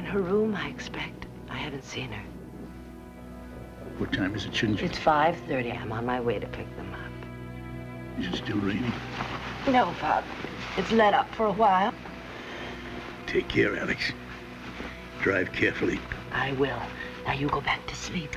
her room, I expect. I haven't seen her. What time is it, shouldn't you? It's 5:30. I'm on my way to pick them up. Is it still raining? No, Father. It's let up for a while. Take care, Alex. Drive carefully. I will. Now you go back to sleep.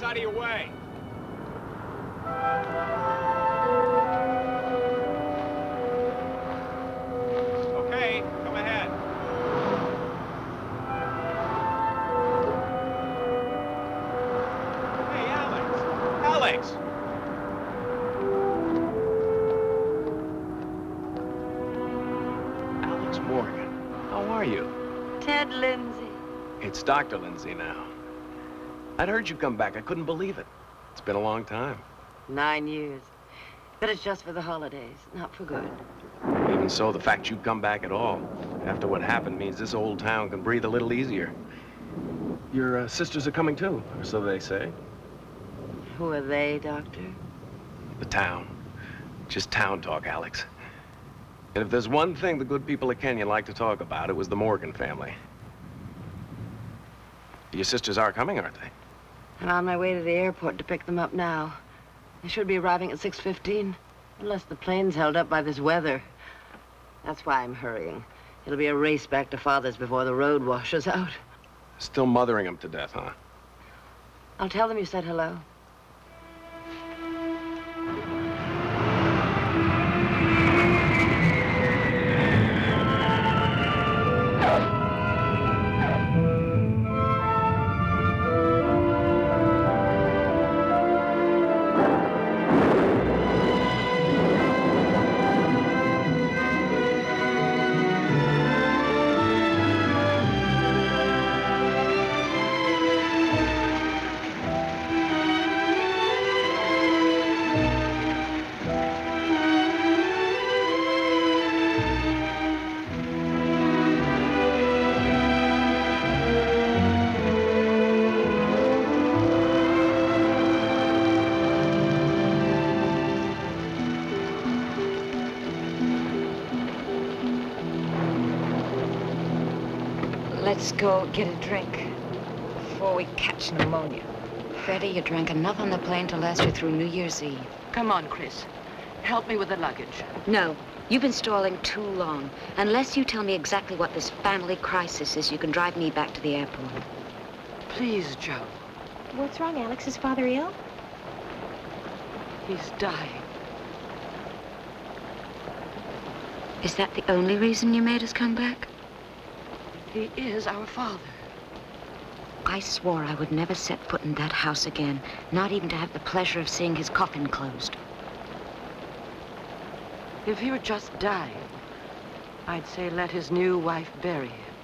Out of your way. Okay, come ahead. Hey, Alex. Alex! Alex Morgan, how are you? Ted Lindsay. It's Dr. Lindsay now. I'd heard you come back. I couldn't believe it. It's been a long time. 9 years. But it's just for the holidays, not for good. Even so, the fact you've come back at all, after what happened, means this old town can breathe a little easier. Your sisters are coming too, or so they say. Who are they, Doctor? The town. Just town talk, Alex. And if there's one thing the good people of Kenya like to talk about, it was the Morgan family. Your sisters are coming, aren't they? I'm on my way to the airport to pick them up now. They should be arriving at 6:15, unless the plane's held up by this weather. That's why I'm hurrying. It'll be a race back to Father's before the road washes out. Still mothering them to death, huh? I'll tell them you said hello. Let's go get a drink before we catch pneumonia. Freddie, you drank enough on the plane to last you through New Year's Eve. Come on, Chris. Help me with the luggage. No, you've been stalling too long. Unless you tell me exactly what this family crisis is, you can drive me back to the airport. Please, Joe. What's wrong, Alex? Is Father ill? He's dying. Is that the only reason you made us come back? He is our father. I swore I would never set foot in that house again, not even to have the pleasure of seeing his coffin closed. If he were just dying, I'd say let his new wife bury him.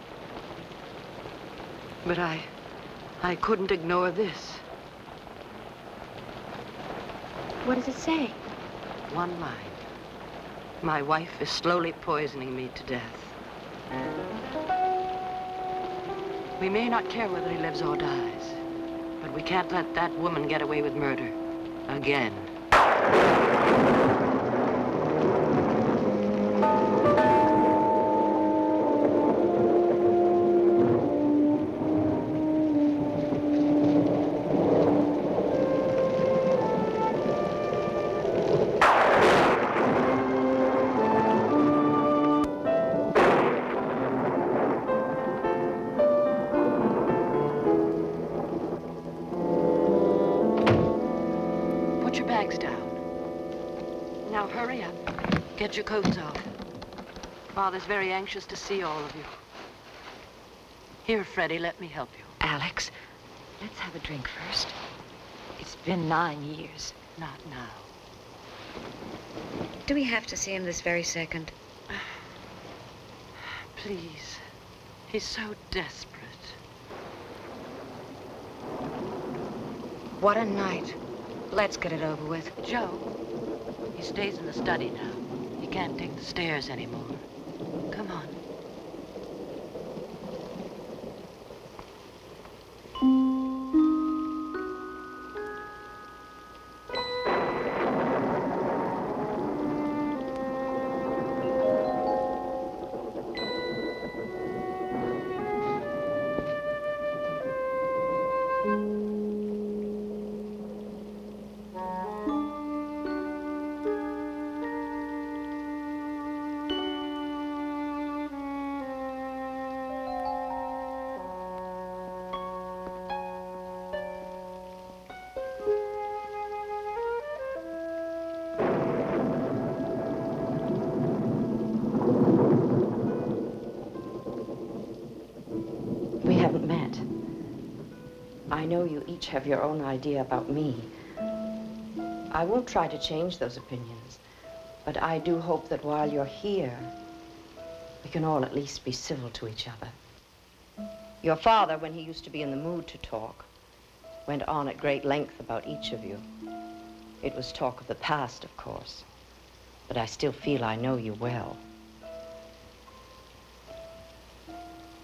But I couldn't ignore this. What does it say? One line. My wife is slowly poisoning me to death. We may not care whether he lives or dies, but we can't let that woman get away with murder again. Put your bags down. Now hurry up. Get your coats off. Father's very anxious to see all of you. Here, Freddie, let me help you. Alex, let's have a drink first. It's been 9 years. Not now. Do we have to see him this very second? Please. He's so desperate. What a night. Let's get it over with. Joe, he stays in the study now. He can't take the stairs anymore. Come on. We haven't met. I know you each have your own idea about me. I won't try to change those opinions, but I do hope that while you're here, we can all at least be civil to each other. Your father, when he used to be in the mood to talk, went on at great length about each of you. It was talk of the past, of course, but I still feel I know you well.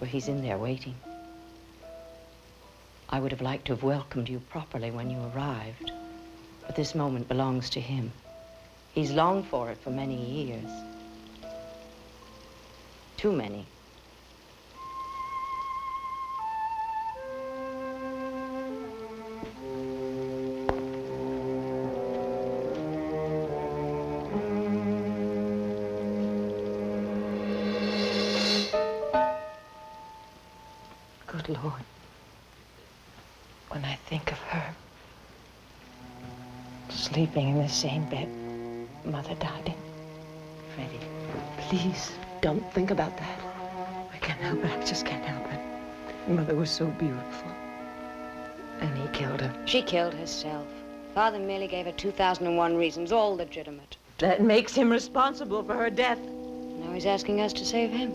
Well, he's in there waiting. I would have liked to have welcomed you properly when you arrived, but this moment belongs to him. He's longed for it for many years. Too many. Good Lord. When I think of her sleeping in the same bed Mother died in. Freddie, please don't think about that. I can't help it. I just can't help it. Mother was so beautiful. And he killed her. She killed herself. Father merely gave her 2001 reasons, all legitimate. That makes him responsible for her death. Now he's asking us to save him.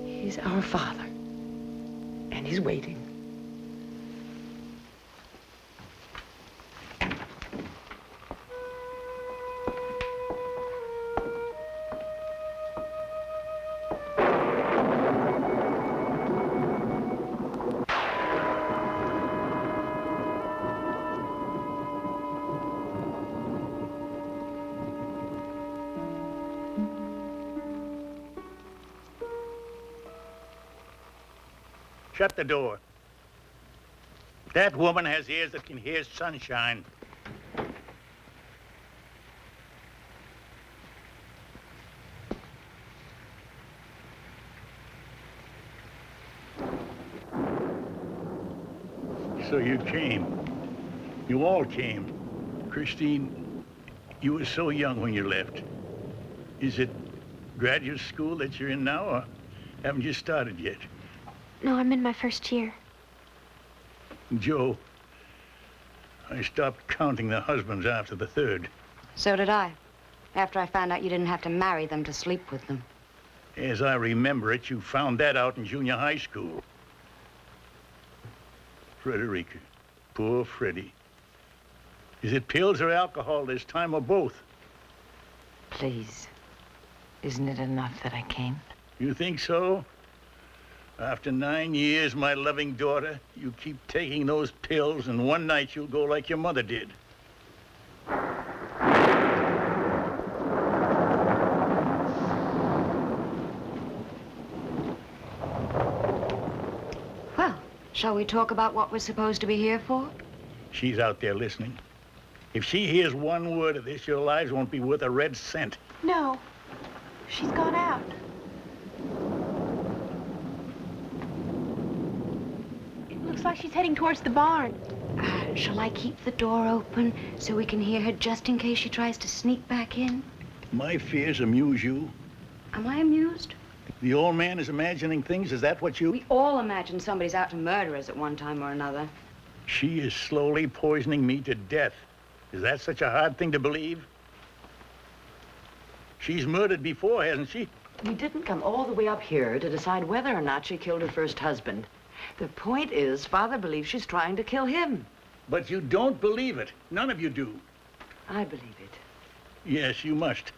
He's our father. And he's waiting. Shut the door. That woman has ears that can hear sunshine. So you came. You all came. Christine, you were so young when you left. Is it graduate school that you're in now, or haven't you started yet? No, I'm in my first year. Joe, I stopped counting the husbands after the third. So did I. After I found out you didn't have to marry them to sleep with them. As I remember it, you found that out in junior high school. Frederica, poor Freddie. Is it pills or alcohol this time, or both? Please. Isn't it enough that I came? You think so? After 9 years, my loving daughter, you keep taking those pills, and one night you'll go like your mother did. Shall we talk about what we're supposed to be here for? She's out there listening. If she hears one word of this, your lives won't be worth a red cent. No. She's gone out. It looks like she's heading towards the barn. Shall I keep the door open so we can hear her just in case she tries to sneak back in? My fears amuse you. Am I amused? The old man is imagining things. Is that what you... We all imagine somebody's out to murder us at one time or another. She is slowly poisoning me to death. Is that such a hard thing to believe? She's murdered before, hasn't she? We didn't come all the way up here to decide whether or not she killed her first husband. The point is, Father believes she's trying to kill him. But you don't believe it. None of you do. I believe it. Yes, you must.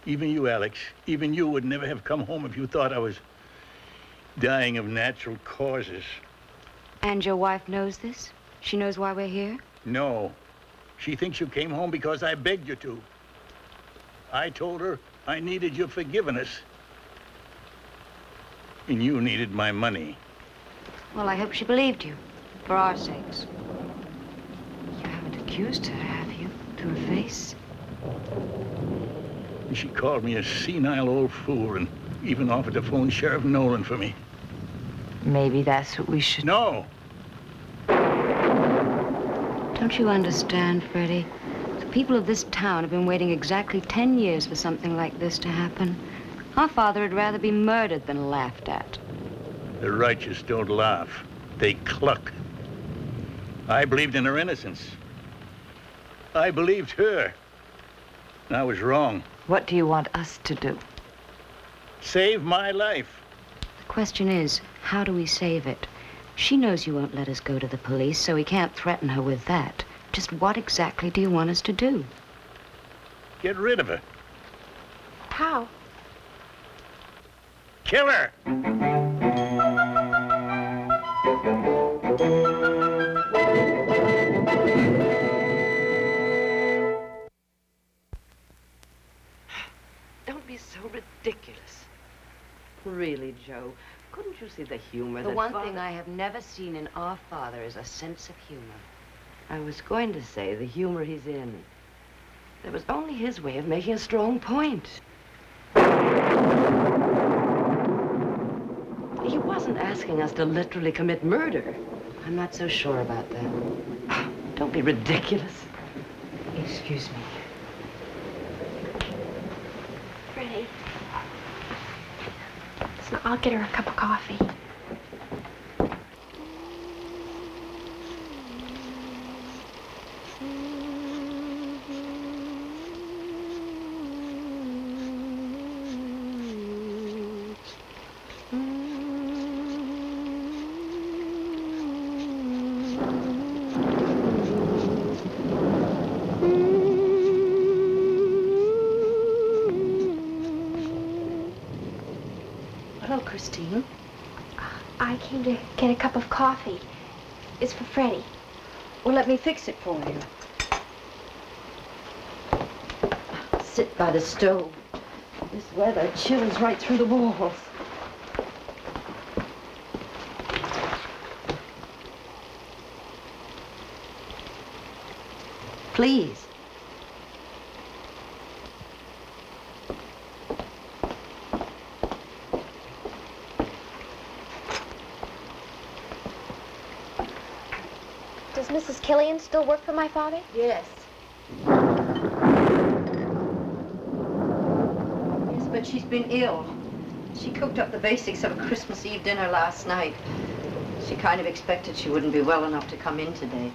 Even you, Alex. Even you would never have come home if you thought I was dying of natural causes. And your wife knows this? She knows why we're here? No. She thinks you came home because I begged you to. I told her I needed your forgiveness. And you needed my money. Well, I hope she believed you, for our sakes. You haven't accused her, have you? To her face? And she called me a senile old fool and even offered to phone Sheriff Nolan for me. Maybe that's what we should... No! Don't you understand, Freddie? The people of this town have been waiting exactly 10 years for something like this to happen. Our father would rather be murdered than laughed at. The righteous don't laugh. They cluck. I believed in her innocence. I believed her. And I was wrong. What do you want us to do? Save my life. The question is, how do we save it? She knows you won't let us go to the police, so we can't threaten her with that. Just what exactly do you want us to do? Get rid of her. How? Kill her! Don't be so ridiculous. Really, Joe, couldn't you see the humor? The that one Father- thing I have never seen in our father is a sense of humor. I was going to say the humor he's in. That was only his way of making a strong point. He wasn't asking us to literally commit murder. I'm not so sure about that. Don't be ridiculous. Excuse me. Freddie. Listen, I'll get her a cup of coffee. Hello, Christine. I came to get a cup of coffee. It's for Freddie. Well, let me fix it for you. Sit by the stove. This weather chills right through the walls. Please. Does Mrs. Killian still work for my father? Yes. Yes, but she's been ill. She cooked up the basics of a Christmas Eve dinner last night. She kind of expected she wouldn't be well enough to come in today.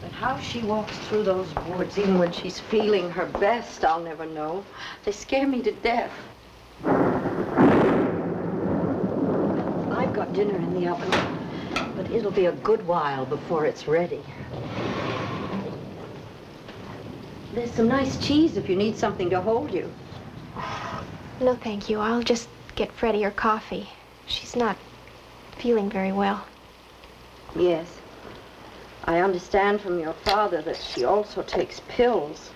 But how she walks through those woods, even when she's feeling her best, I'll never know. They scare me to death. I've got dinner in the oven, but it'll be a good while before it's ready. There's some nice cheese if you need something to hold you. No, thank you. I'll just get Freddie her coffee. She's not feeling very well. Yes. I understand from your father that she also takes pills.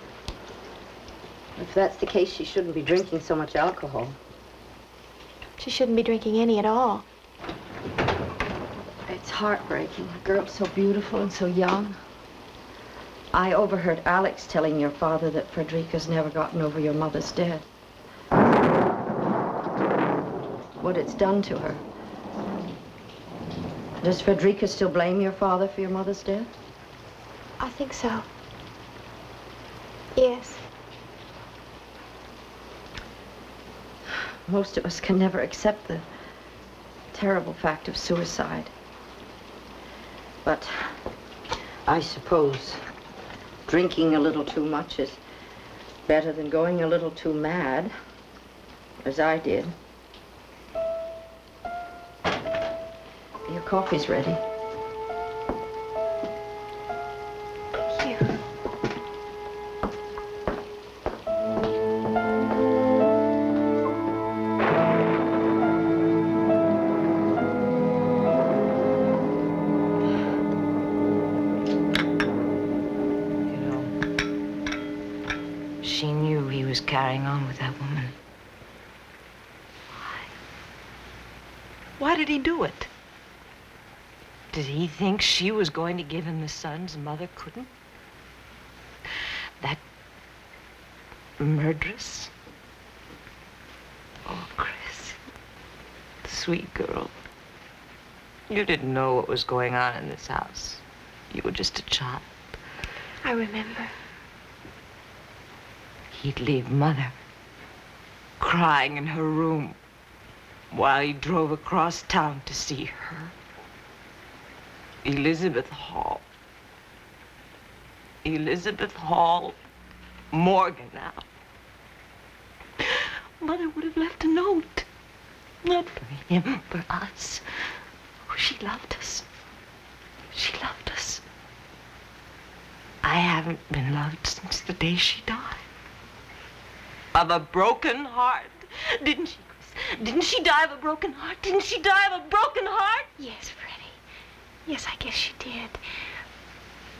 If that's the case, she shouldn't be drinking so much alcohol. She shouldn't be drinking any at all. It's heartbreaking. A girl so beautiful and so young. I overheard Alex telling your father that Frederica's never gotten over your mother's death. What it's done to her. Does Frederica still blame your father for your mother's death? I think so. Yes. Most of us can never accept the terrible fact of suicide. But I suppose drinking a little too much is better than going a little too mad, as I did. Your coffee's ready. Thank you. She knew he was carrying on with that woman. Why did he do it? Did he think she was going to give him the sons mother couldn't? That murderess? Oh, Chris, sweet girl. You didn't know what was going on in this house. You were just a child. I remember. He'd leave Mother crying in her room while he drove across town to see her. Elizabeth Hall. Elizabeth Hall Morgan now. Mother would have left a note. Not for him, for us. Oh, she loved us. She loved us. I haven't been loved since the day she died. Of a broken heart. Didn't she, Chris? Didn't she die of a broken heart? Didn't she die of a broken heart? Yes, Freddie. Yes, I guess she did.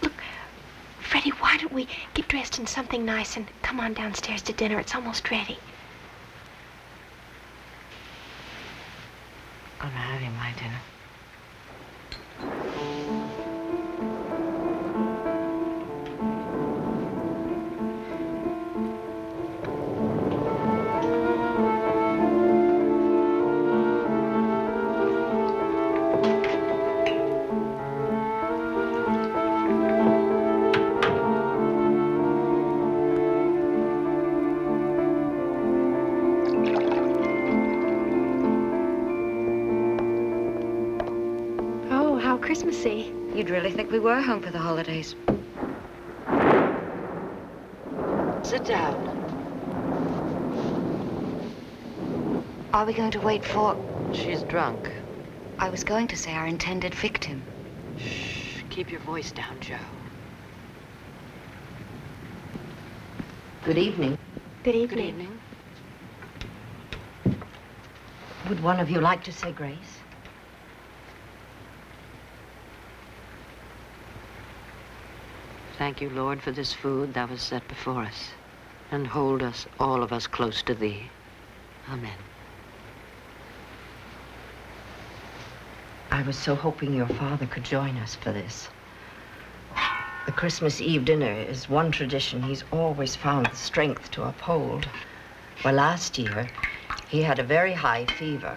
Look, Freddie, why don't we get dressed in something nice and come on downstairs to dinner? It's almost ready. I'm having my dinner. Christmassy. You'd really think we were home for the holidays. Sit down. Are we going to wait for... She's drunk. I was going to say our intended victim. Shh. Keep your voice down, Joe. Good evening. Good evening. Good evening. Would one of you like to say grace? Thank you, Lord, for this food that was set before us, and hold us, all of us, close to thee. Amen. I was so hoping your father could join us for this. The Christmas Eve dinner is one tradition he's always found the strength to uphold. Well, last year, he had a very high fever.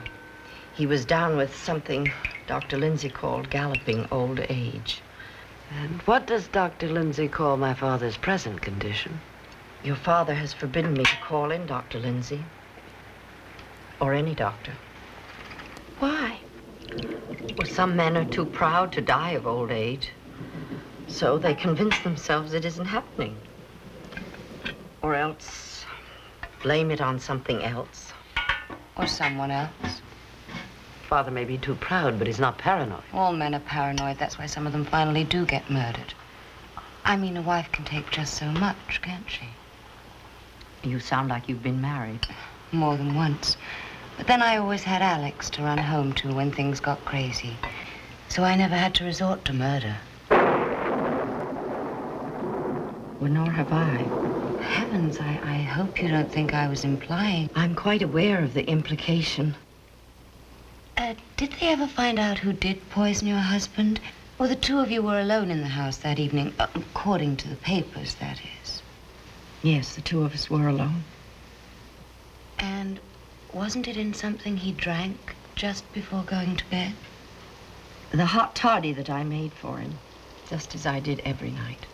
He was down with something Dr. Lindsay called galloping old age. And what does Dr. Lindsay call my father's present condition? Your father has forbidden me to call in Dr. Lindsay, or any doctor. Why? Well, some men are too proud to die of old age, so they convince themselves it isn't happening. Or else blame it on something else. Or someone else. Father may be too proud, but he's not paranoid. All men are paranoid. That's why some of them finally do get murdered. I mean, a wife can take just so much, can't she? You sound like you've been married. More than once. But then I always had Alex to run home to when things got crazy. So I never had to resort to murder. Well, nor have I. Heavens, I hope you don't think I was implying. I'm quite aware of the implication. Did they ever find out who did poison your husband? Or the two of you were alone in the house that evening, according to the papers, that is? Yes, the two of us were alone. And wasn't it in something he drank just before going to bed? The hot toddy that I made for him, just as I did every night.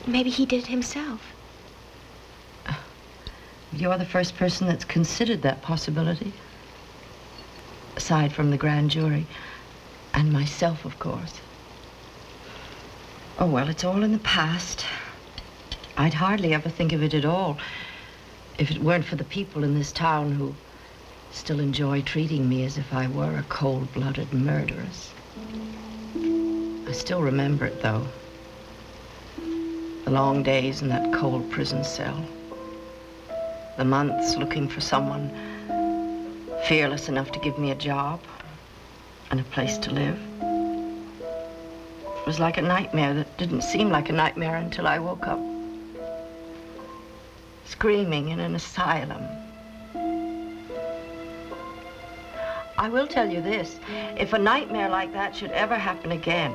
Maybe he did it himself. You're the first person that's considered that possibility. Aside from the grand jury. And myself, of course. Oh, well, it's all in the past. I'd hardly ever think of it at all if it weren't for the people in this town who still enjoy treating me as if I were a cold-blooded murderess. I still remember it, though. The long days in that cold prison cell. The months looking for someone fearless enough to give me a job and a place to live. It was like a nightmare that didn't seem like a nightmare until I woke up screaming in an asylum. I will tell you this, if a nightmare like that should ever happen again,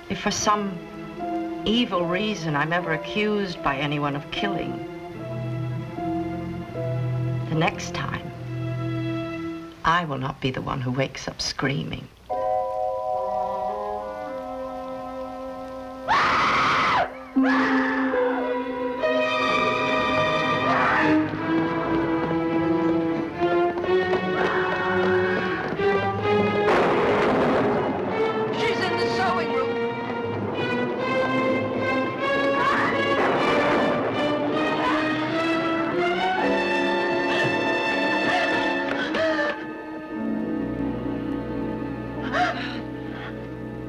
if for some evil reason I'm ever accused by anyone of killing, the next time, I will not be the one who wakes up screaming.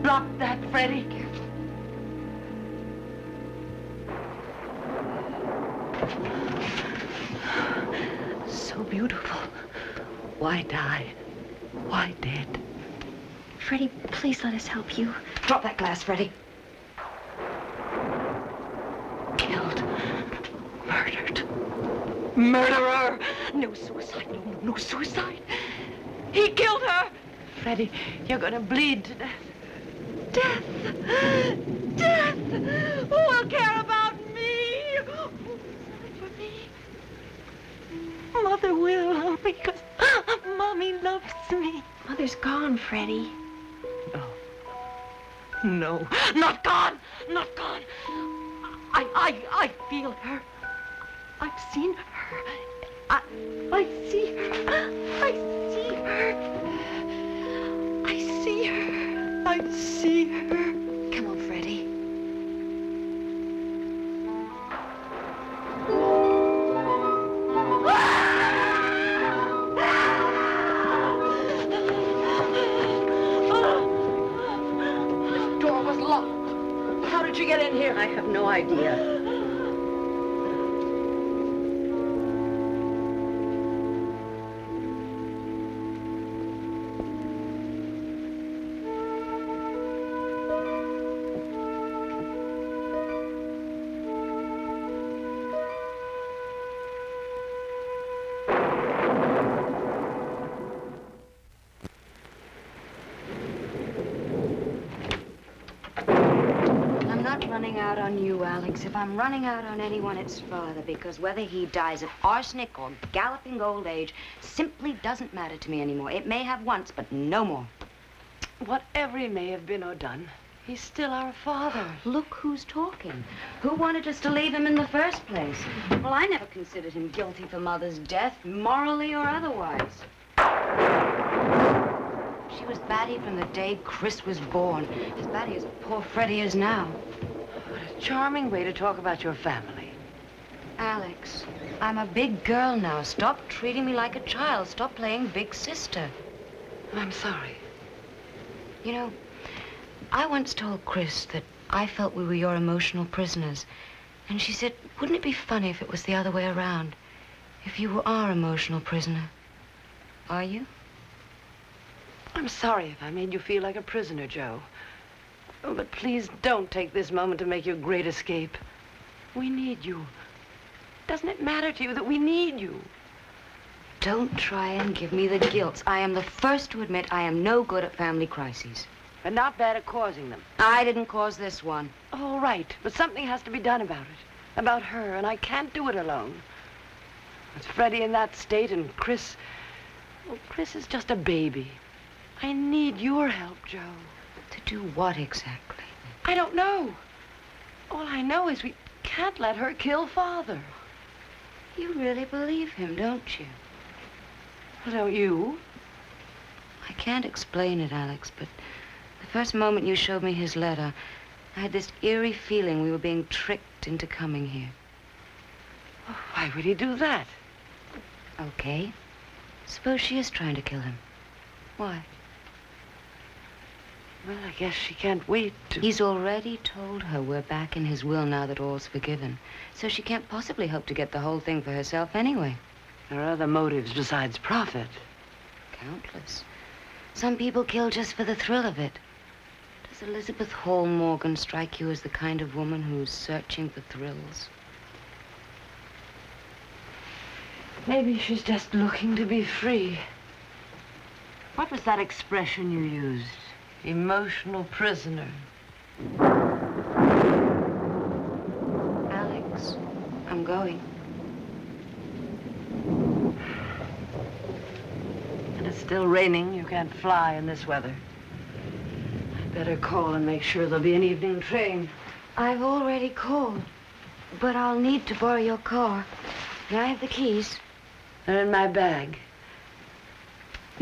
Drop that, Freddie. So beautiful. Why die? Why dead? Freddie, please let us help you. Drop that glass, Freddie. Killed. Murdered. Murderer! No suicide. No suicide. He killed her! Freddie, you're gonna bleed to death. Death! Death! Who will care about me? Who will decide for me? Mother will, because Mommy loves me. Mother's gone, Freddie. No, not gone! Not gone! I feel her. I've seen her. I see her. I see her. I see her. I see her. Come on, Freddie. The door was locked. How did you get in here? I have no idea. I'm not running out on you, Alex. If I'm running out on anyone, it's Father, because whether he dies of arsenic or galloping old age simply doesn't matter to me anymore. It may have once, but no more. Whatever he may have been or done, he's still our father. Look who's talking. Who wanted us to leave him in the first place? Well, I never considered him guilty for Mother's death, morally or otherwise. She was batty from the day Chris was born. As batty as poor Freddie is now. What a charming way to talk about your family. Alex, I'm a big girl now. Stop treating me like a child. Stop playing big sister. I'm sorry. You know, I once told Chris that I felt we were your emotional prisoners. And she said, wouldn't it be funny if it was the other way around? If you were our emotional prisoner. Are you? I'm sorry if I made you feel like a prisoner, Joe. Oh, but please don't take this moment to make your great escape. We need you. Doesn't it matter to you that we need you? Don't try and give me the guilt. I am the first to admit I am no good at family crises. But not bad at causing them. I didn't cause this one. All right, but something has to be done about it. About her, and I can't do it alone. With Freddie in that state and Chris... Well, Chris is just a baby. I need your help, Joe. To do what exactly? I don't know. All I know is we can't let her kill Father. You really believe him, don't you? Well, don't you? I can't explain it, Alex, but the first moment you showed me his letter, I had this eerie feeling we were being tricked into coming here. Oh, why would he do that? Okay. Suppose she is trying to kill him. Why? Well, I guess she can't wait to... He's already told her we're back in his will now that all's forgiven. So she can't possibly hope to get the whole thing for herself anyway. There are other motives besides profit. Countless. Some people kill just for the thrill of it. Does Elizabeth Hall Morgan strike you as the kind of woman who's searching for thrills? Maybe she's just looking to be free. What was that expression you used? Emotional prisoner. Alex, I'm going. And it's still raining. You can't fly in this weather. I'd better call and make sure there'll be an evening train. I've already called, but I'll need to borrow your car. May I have the keys? They're in my bag.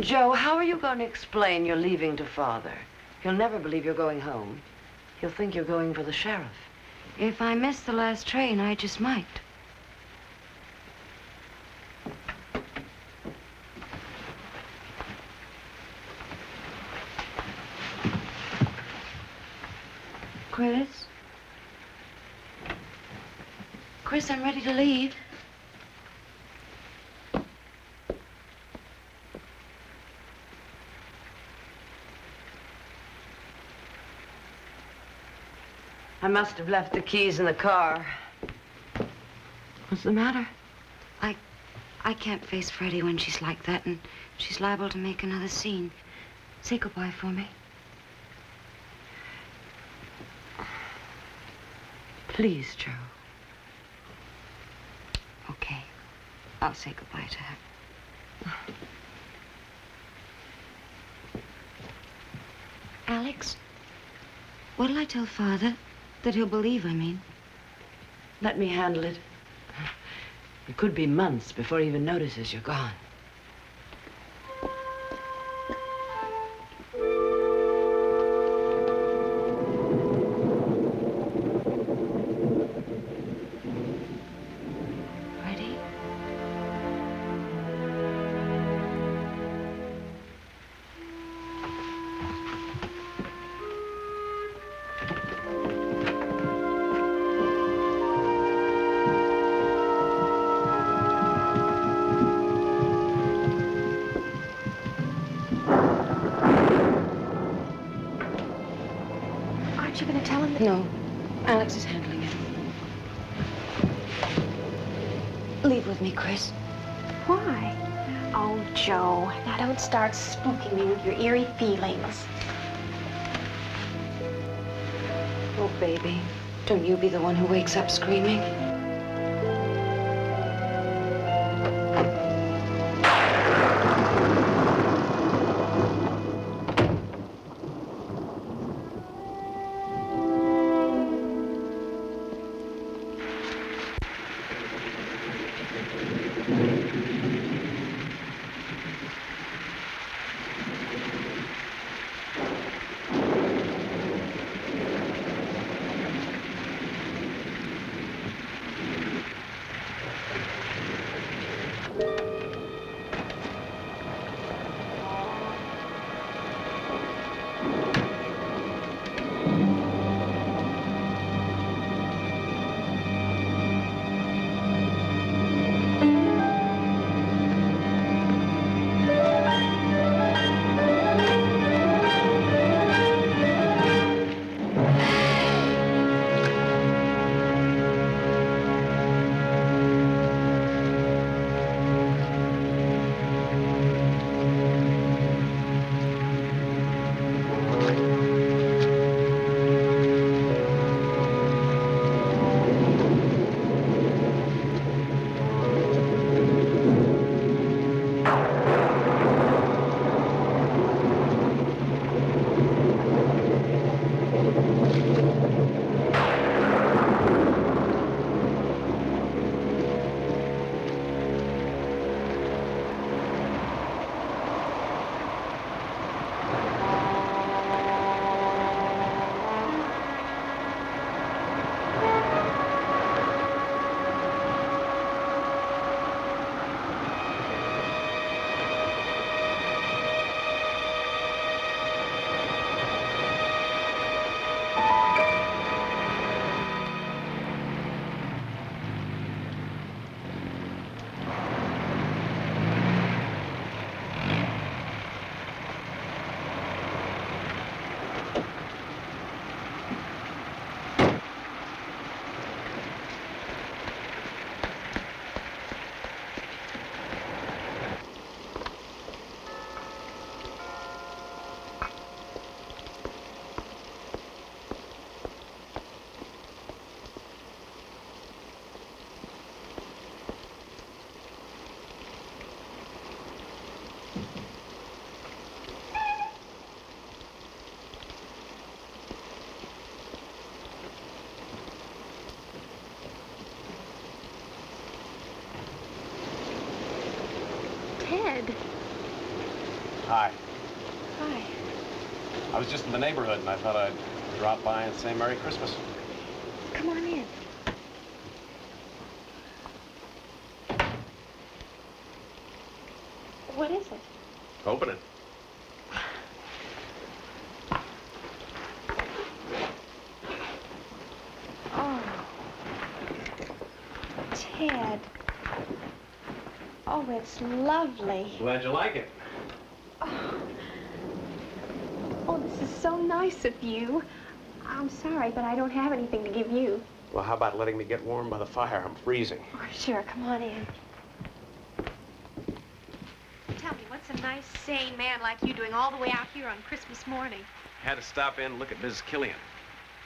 Joe, how are you going to explain you're leaving to Father? He'll never believe you're going home. He'll think you're going for the sheriff. If I miss the last train, I just might. Chris? Chris, I'm ready to leave. I must have left the keys in the car. What's the matter? I can't face Freddie when she's like that, and she's liable to make another scene. Say goodbye for me. Please, Joe. Okay. I'll say goodbye to her. Alex, what'll I tell Father? That he'll believe, I mean. Let me handle it. It could be months before he even notices you're gone. Ready? Aren't you going to tell him that... No. Alex is handling it. Leave with me, Chris. Why? Oh, Joe, now don't start spooking me with your eerie feelings. Oh, baby. Don't you be the one who wakes up screaming. Ted. Hi. Hi. I was just in the neighborhood, and I thought I'd drop by and say Merry Christmas. Come on in. What is it? Open it. Oh. Ted. Oh, it's lovely. Glad you like it. Oh, this is so nice of you. I'm sorry, but I don't have anything to give you. Well, how about letting me get warm by the fire? I'm freezing. Oh, sure, come on in. Tell me, what's a nice, sane man like you doing all the way out here on Christmas morning? Had to stop in and look at Mrs. Killian.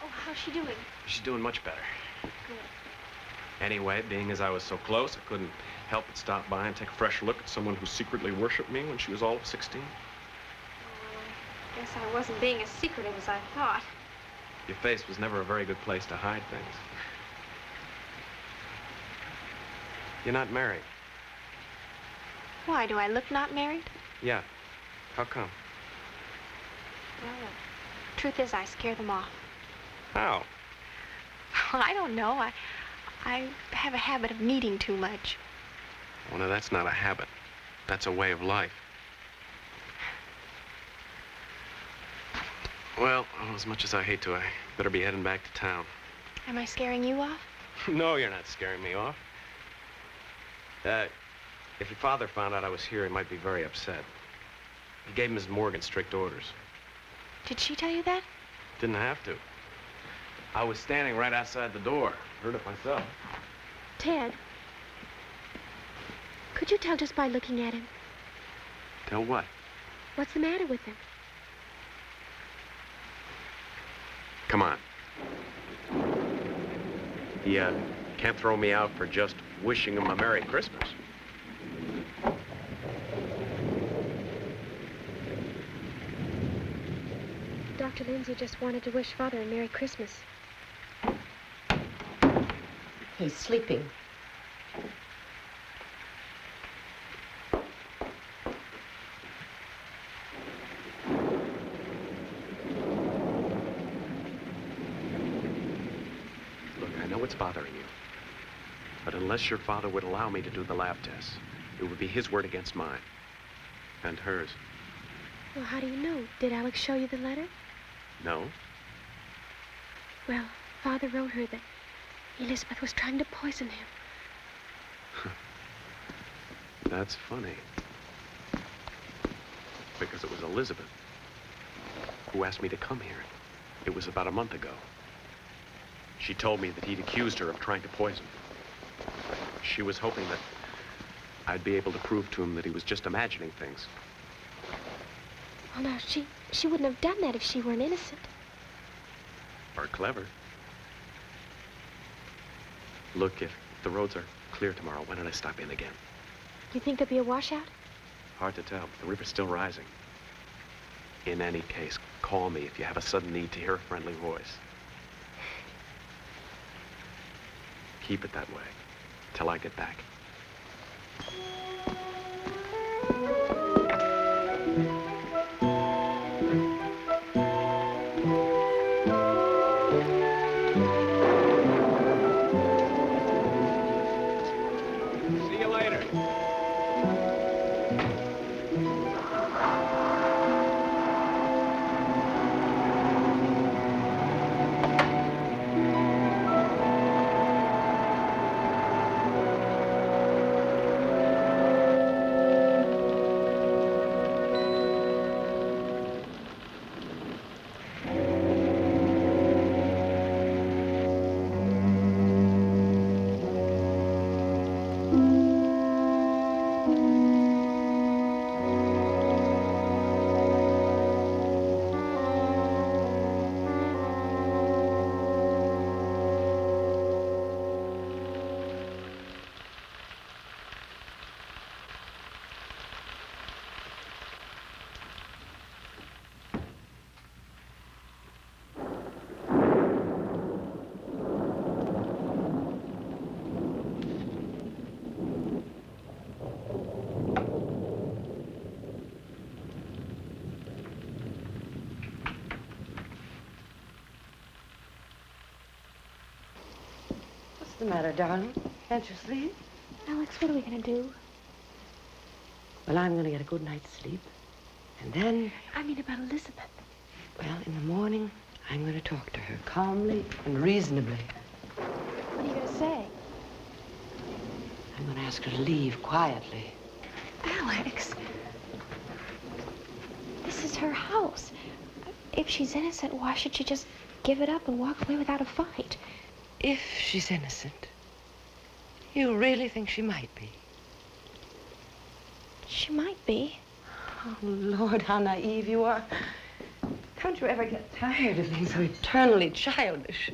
Oh, how's she doing? She's doing much better. Good. Anyway, being as I was so close, I couldn't help but stop by and take a fresh look at someone who secretly worshipped me when she was all of 16. Well, I guess I wasn't being as secretive as I thought. Your face was never a very good place to hide things. You're not married. Why, do I look not married? Yeah. How come? Well, the truth is I scare them off. How? Well, I don't know. I have a habit of needing too much. Well, no, that's not a habit. That's a way of life. Well, as much as I hate to, I better be heading back to town. Am I scaring you off? No, you're not scaring me off. If your father found out I was here, he might be very upset. He gave Miss Morgan strict orders. Did she tell you that? Didn't have to. I was standing right outside the door. Heard it myself. Ted, could you tell just by looking at him? Tell what? What's the matter with him? Come on. He, can't throw me out for just wishing him a Merry Christmas. Dr. Lindsay just wanted to wish Father a Merry Christmas. He's sleeping. Look, I know it's bothering you. But unless your father would allow me to do the lab tests, it would be his word against mine. And hers. Well, how do you know? Did Alex show you the letter? No? Well, Father wrote her that Elizabeth was trying to poison him. That's funny. Because it was Elizabeth who asked me to come here. It was about a month ago. She told me that he'd accused her of trying to poison. She was hoping that I'd be able to prove to him that he was just imagining things. Well, now, she wouldn't have done that if she weren't innocent. Or clever. Look, if the roads are clear tomorrow, why don't I stop in again? You think there'll be a washout? Hard to tell. The river's still rising. In any case, call me if you have a sudden need to hear a friendly voice. Keep it that way till I get back. See you later. the matter, darling? Can't you sleep? Alex, what are we going to do? Well, I'm going to get a good night's sleep. And then, I mean about Elizabeth. well, in the morning, I'm going to talk to her calmly and reasonably. What are you going to say? I'm going to ask her to leave quietly. Alex, this is her house. If she's innocent, why should she just give it up and walk away without a fight? If she's innocent, you really think she might be? She might be. Oh, Lord, how naive you are. Don't you ever get tired of being so eternally childish?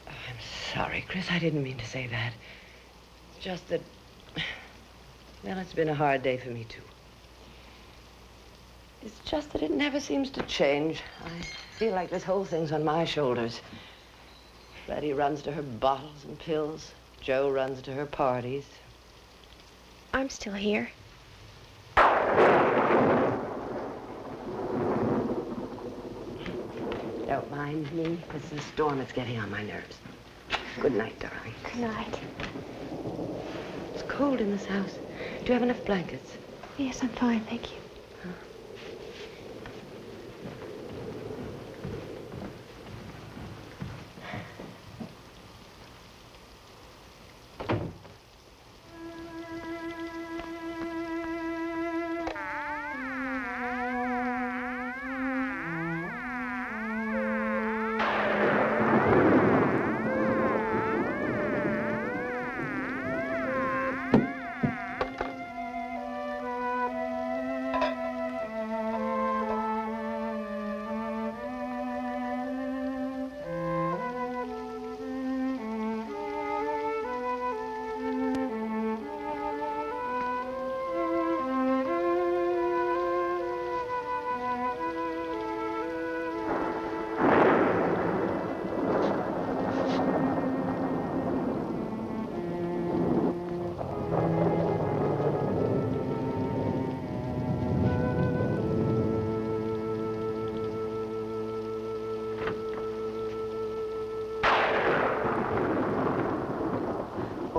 Oh, I'm sorry, Chris. I didn't mean to say that. Just that, well, it's been a hard day for me, too. It's just that it never seems to change. I feel like this whole thing's on my shoulders. Freddie runs to her bottles and pills. Joe runs to her parties. I'm still here. Don't mind me. It's the storm that's getting on my nerves. Good night, darling. Good night. It's cold in this house. Do you have enough blankets? Yes, I'm fine, thank you.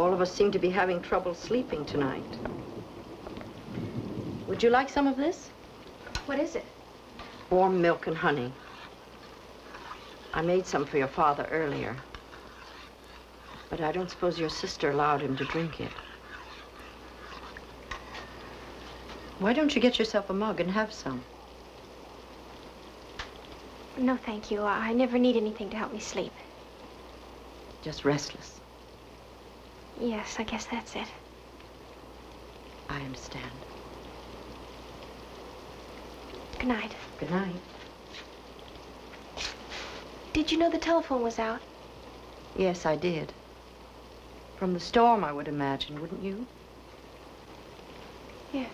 All of us seem to be having trouble sleeping tonight. Would you like some of this? What is it? Warm milk and honey. I made some for your father earlier. But I don't suppose your sister allowed him to drink it. Why don't you get yourself a mug and have some? No, thank you. I never need anything to help me sleep. Just restless. Yes, I guess that's it. I understand. Good night. Good night. Did you know the telephone was out? Yes, I did. From the storm, I would imagine, wouldn't you? Yes.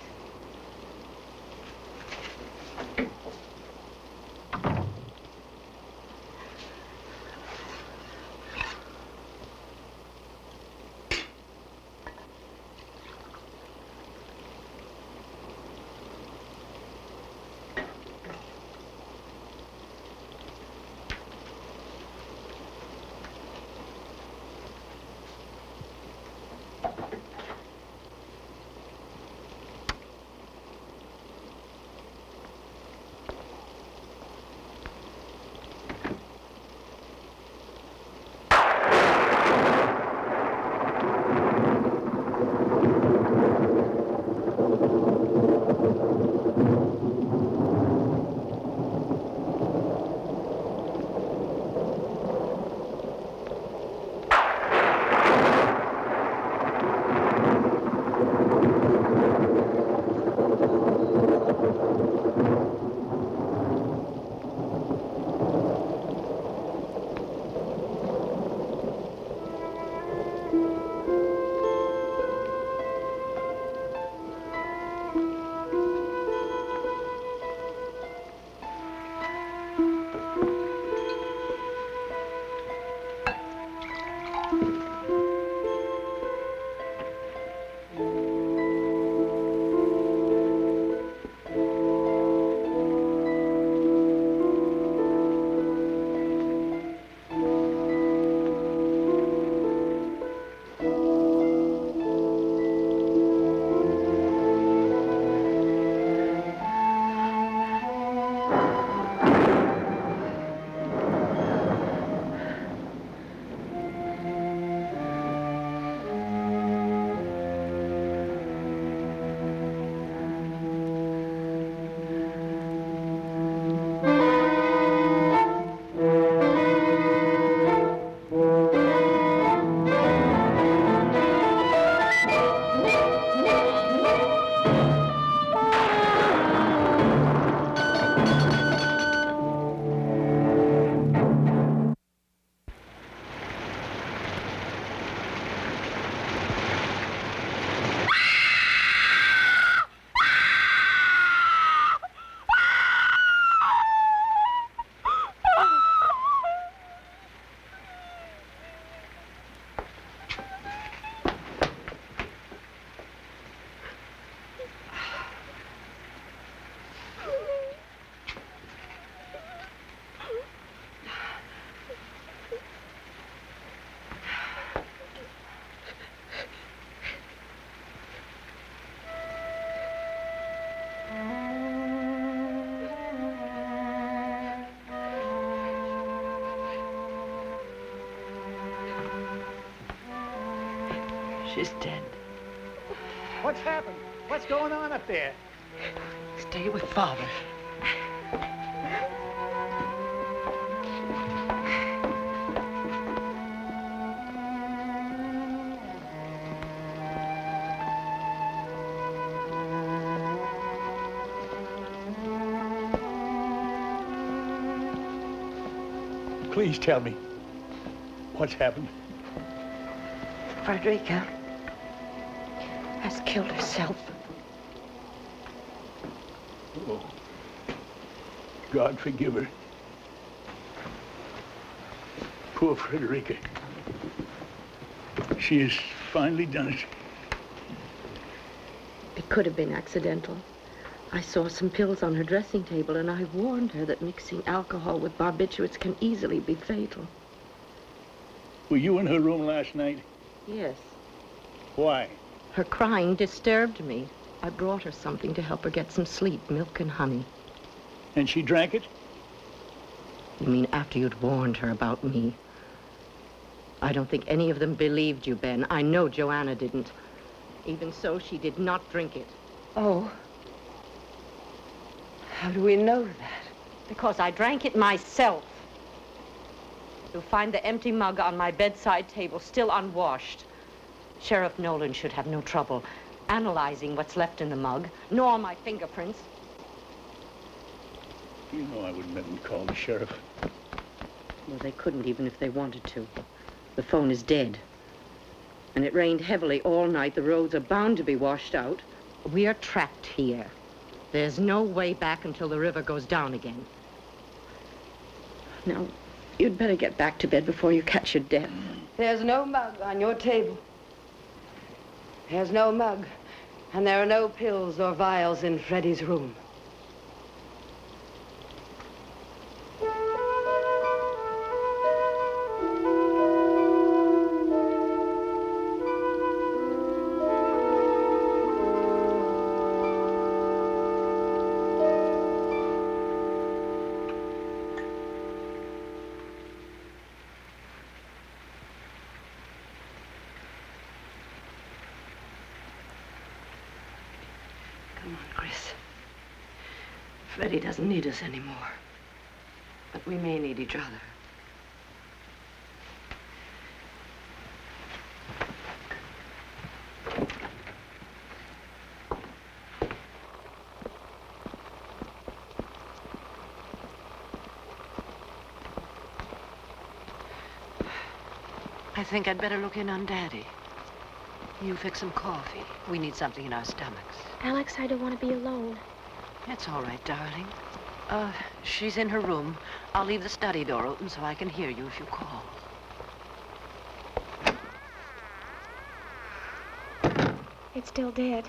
She's dead. What's happened? What's going on up there? Stay with Father. Please tell me. What's happened? Frederica. Has killed herself. Oh. God forgive her. Poor Frederica. She has finally done it. It could have been accidental. I saw some pills on her dressing table, and I warned her that mixing alcohol with barbiturates can easily be fatal. Were you in her room last night? Yes. Why? Her crying disturbed me. I brought her something to help her get some sleep, milk and honey. And she drank it? You mean after you'd warned her about me? I don't think any of them believed you, Ben. I know Joanna didn't. Even so, she did not drink it. Oh. How do we know that? Because I drank it myself. You'll find the empty mug on my bedside table, still unwashed. Sheriff Nolan should have no trouble analyzing what's left in the mug, nor my fingerprints. You know I wouldn't let them call the sheriff. Well, they couldn't even if they wanted to. The phone is dead. And it rained heavily all night. The roads are bound to be washed out. We are trapped here. There's no way back until the river goes down again. Now, you'd better get back to bed before you catch your death. There's no mug on your table. There's no mug. And there are no pills or vials in Freddie's room. Come on, Chris. Freddie doesn't need us anymore. But we may need each other. I think I'd better look in on Daddy. You fix some coffee. We need something in our stomachs. Alex, I don't want to be alone. It's all right, darling. She's in her room. I'll leave the study door open so I can hear you if you call. It's still dead.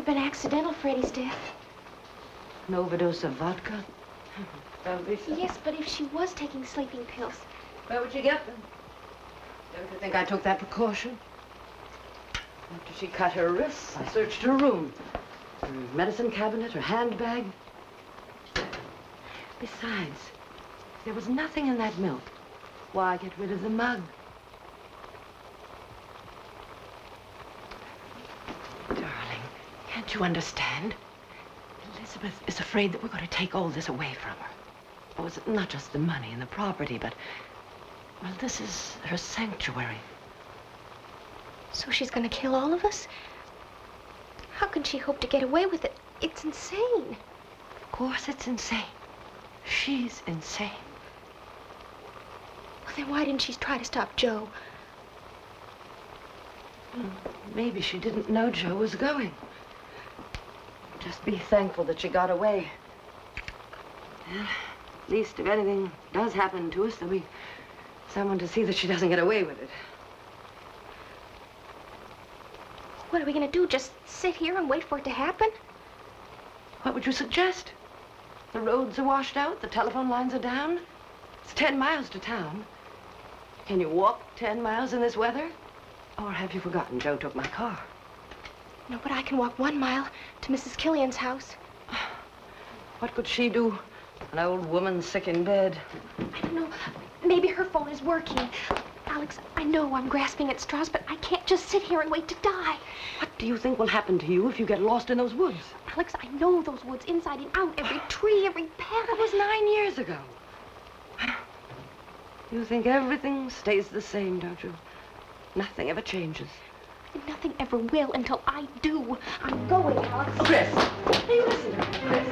Been accidental, Freddie's death. An overdose of vodka? Don't be so. Yes, but if she was taking sleeping pills. Where would you get them? Don't you think I took that precaution? After she cut her wrists, I searched her room. Her medicine cabinet, her handbag. Besides, there was nothing in that milk. Why get rid of the mug? Can't you understand? Elizabeth is afraid that we're going to take all this away from her. Oh, it's not just the money and the property, but, well, this is her sanctuary. So she's going to kill all of us? How can she hope to get away with it? It's insane. Of course it's insane. She's insane. Well, then why didn't she try to stop Joe? Maybe she didn't know Joe was going. Just be thankful that she got away. Well, at least if anything does happen to us, there'll be Someone to see that she doesn't get away with it. What are we gonna do? Just sit here and wait for it to happen? What would you suggest? The roads are washed out, the telephone lines are down. It's 10 miles to town. Can you walk 10 miles in this weather? Or have you forgotten Joe took my car? No, but I can walk 1 mile to Mrs. Killian's house. What could she do? An old woman sick in bed. I don't know. Maybe her phone is working. Alex, I know I'm grasping at straws, but I can't just sit here and wait to die. What do you think will happen to you if you get lost in those woods? Alex, I know those woods inside and out. Every tree, every path. That was 9 years ago. You think everything stays the same, don't you? Nothing ever changes. Nothing ever will until I do. I'm going, Alex. Chris! Hey, listen to me, Chris.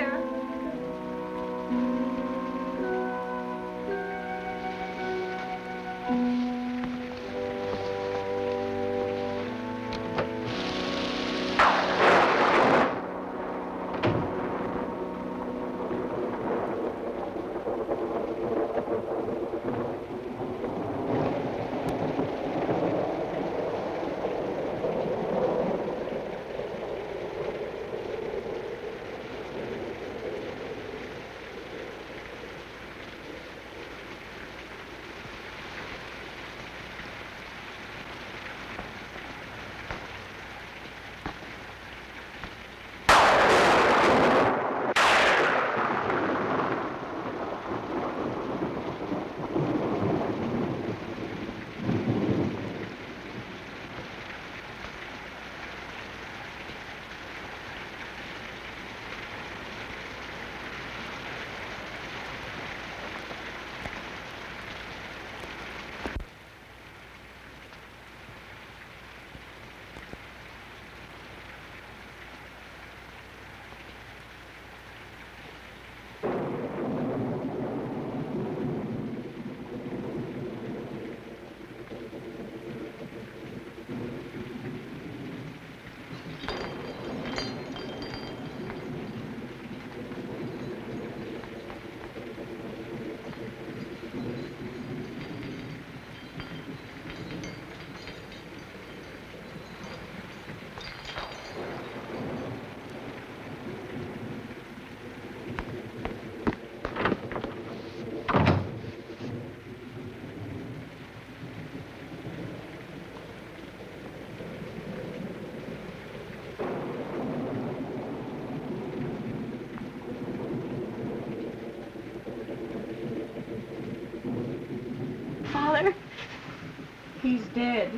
here. Father? He's dead.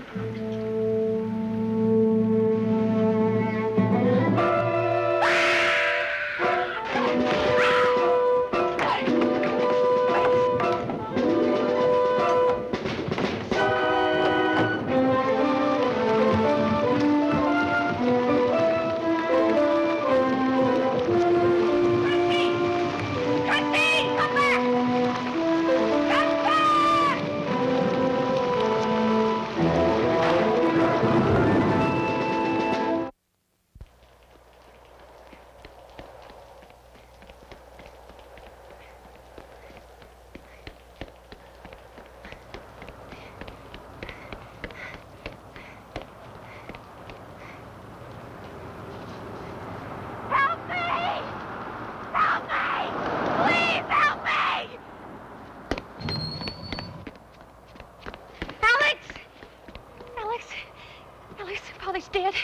Father's dead,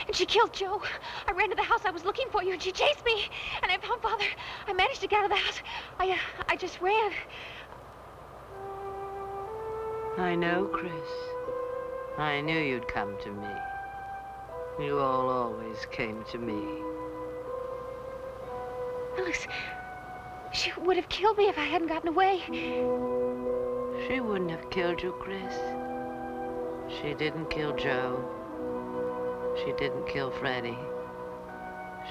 and she killed Joe. I ran to the house. I was looking for you, and she chased me. And I found Father. I managed to get out of the house. I just ran. I know, Chris. I knew you'd come to me. You all always came to me. Alex, she would have killed me if I hadn't gotten away. She wouldn't have killed you, Chris. She didn't kill Joe. She didn't kill Freddie.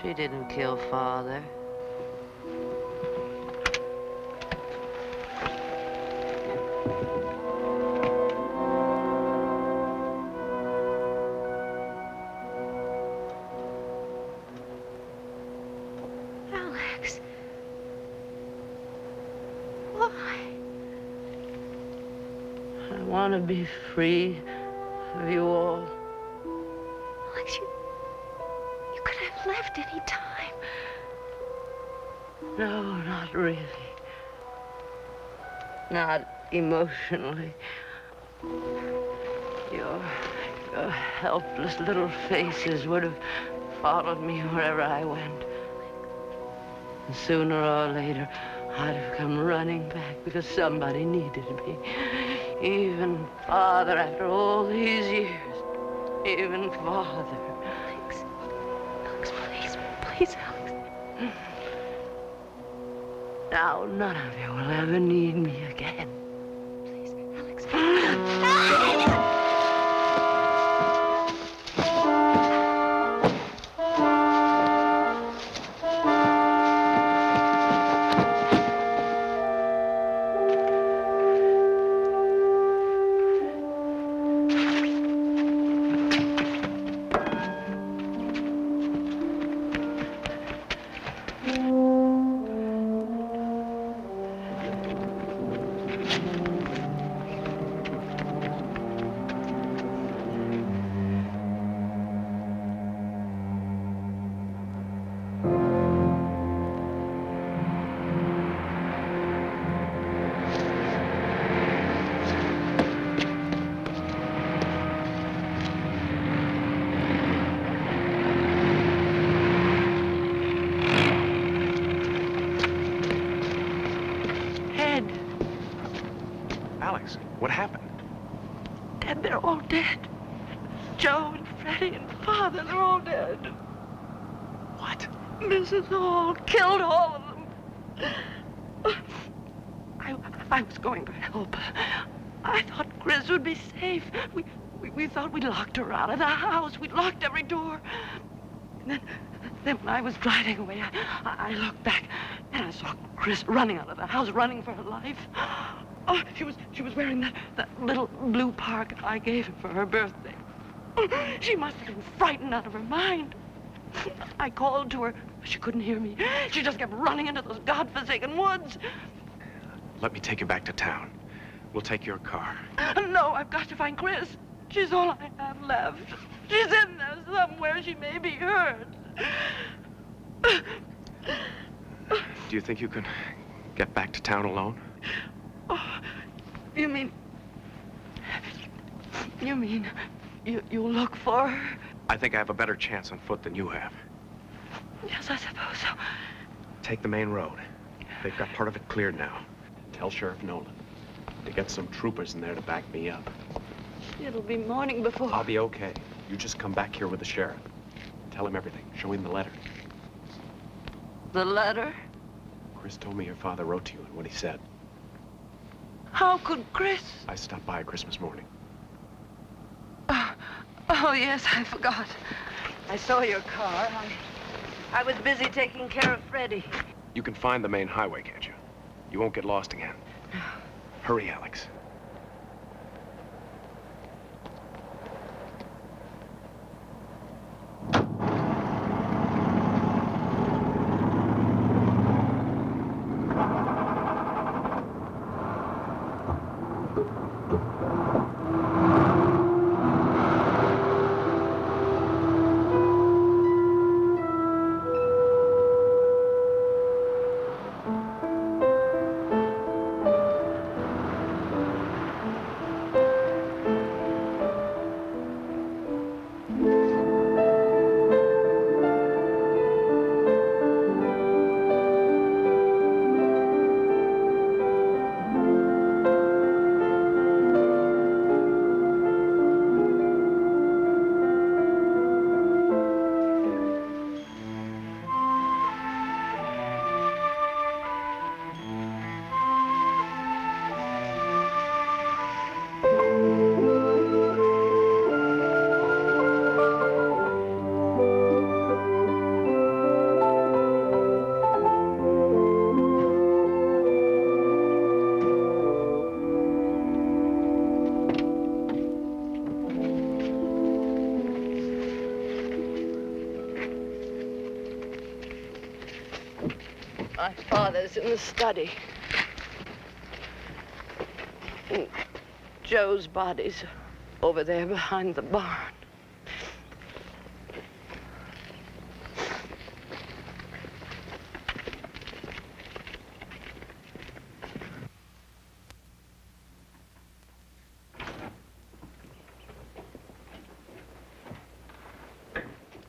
She didn't kill Father. Alex. Why? I want to be free of you all. Alex, you could have left any time. No, not really. Not emotionally. Your helpless little faces would have followed me wherever I went. And sooner or later, I'd have come running back because somebody needed me. Even Father, after all these years. Even Father. Alex, please, Alex. Now, none of you will ever need me again. Please, Alex. Alex? What happened? Dad, they're all dead. Joe and Freddie and Father, they're all dead. What? Mrs. Hall killed all of them. I was going to help. I thought Chris would be safe. We thought we'd locked her out of the house. We'd locked every door. And then when I was driving away, I looked back and I saw Chris running out of the house, running for her life. Oh, she was wearing that little blue parka I gave him for her birthday. She must have been frightened out of her mind. I called to her, but she couldn't hear me. She just kept running into those godforsaken woods. Let me take you back to town. We'll take your car. No, I've got to find Chris. She's all I have left. She's in there somewhere. She may be hurt. Do you think you can get back to town alone? Oh, you mean you'll look for her? I think I have a better chance on foot than you have. Yes, I suppose so. Take the main road. They've got part of it cleared now. Tell Sheriff Nolan to get some troopers in there to back me up. It'll be morning before... I'll be okay. You just come back here with the sheriff. Tell him everything. Show him the letter. The letter? Chris told me your father wrote to you and what he said. How could Chris? I stopped by Christmas morning. Oh, yes, I forgot. I saw your car. I was busy taking care of Freddie. You can find the main highway, can't you? You won't get lost again. Hurry, Alex. My father's in the study. Joe's body's over there behind the barn.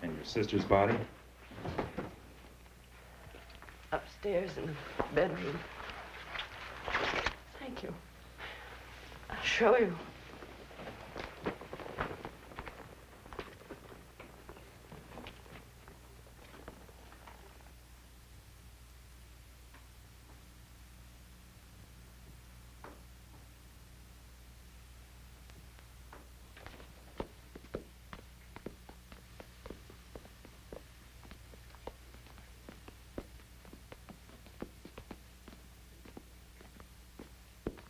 And your sister's body? Upstairs in the bedroom. Thank you. I'll show you.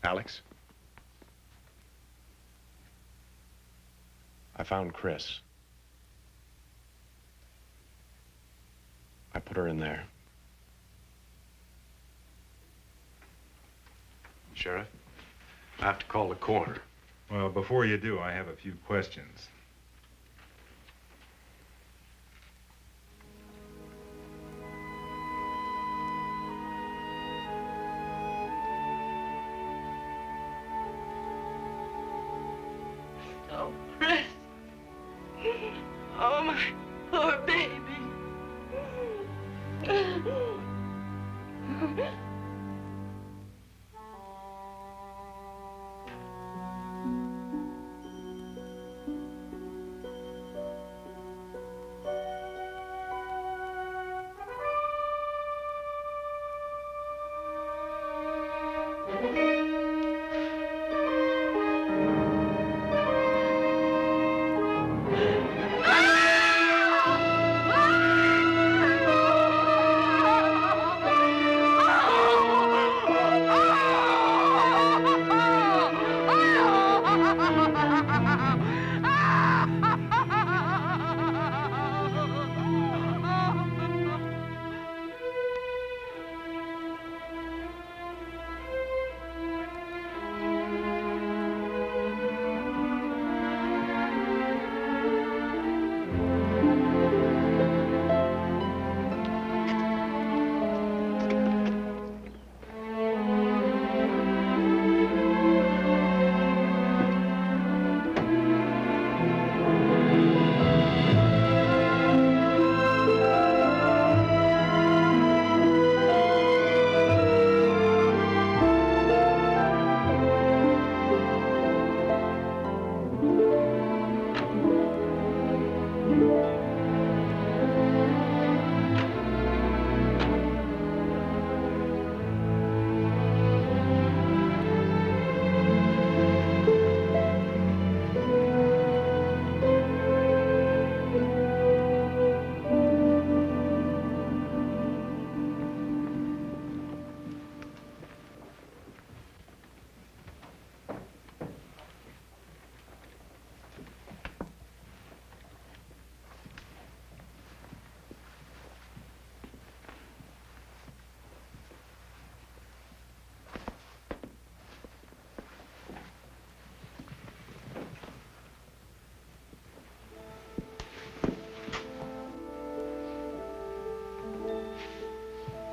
Alex? I found Chris. I put her in there. Sheriff, I have to call the coroner. Well, before you do, I have a few questions. Oh, Chris. Oh, my poor baby.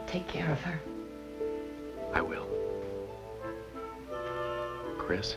Take care of her. I will. Chris?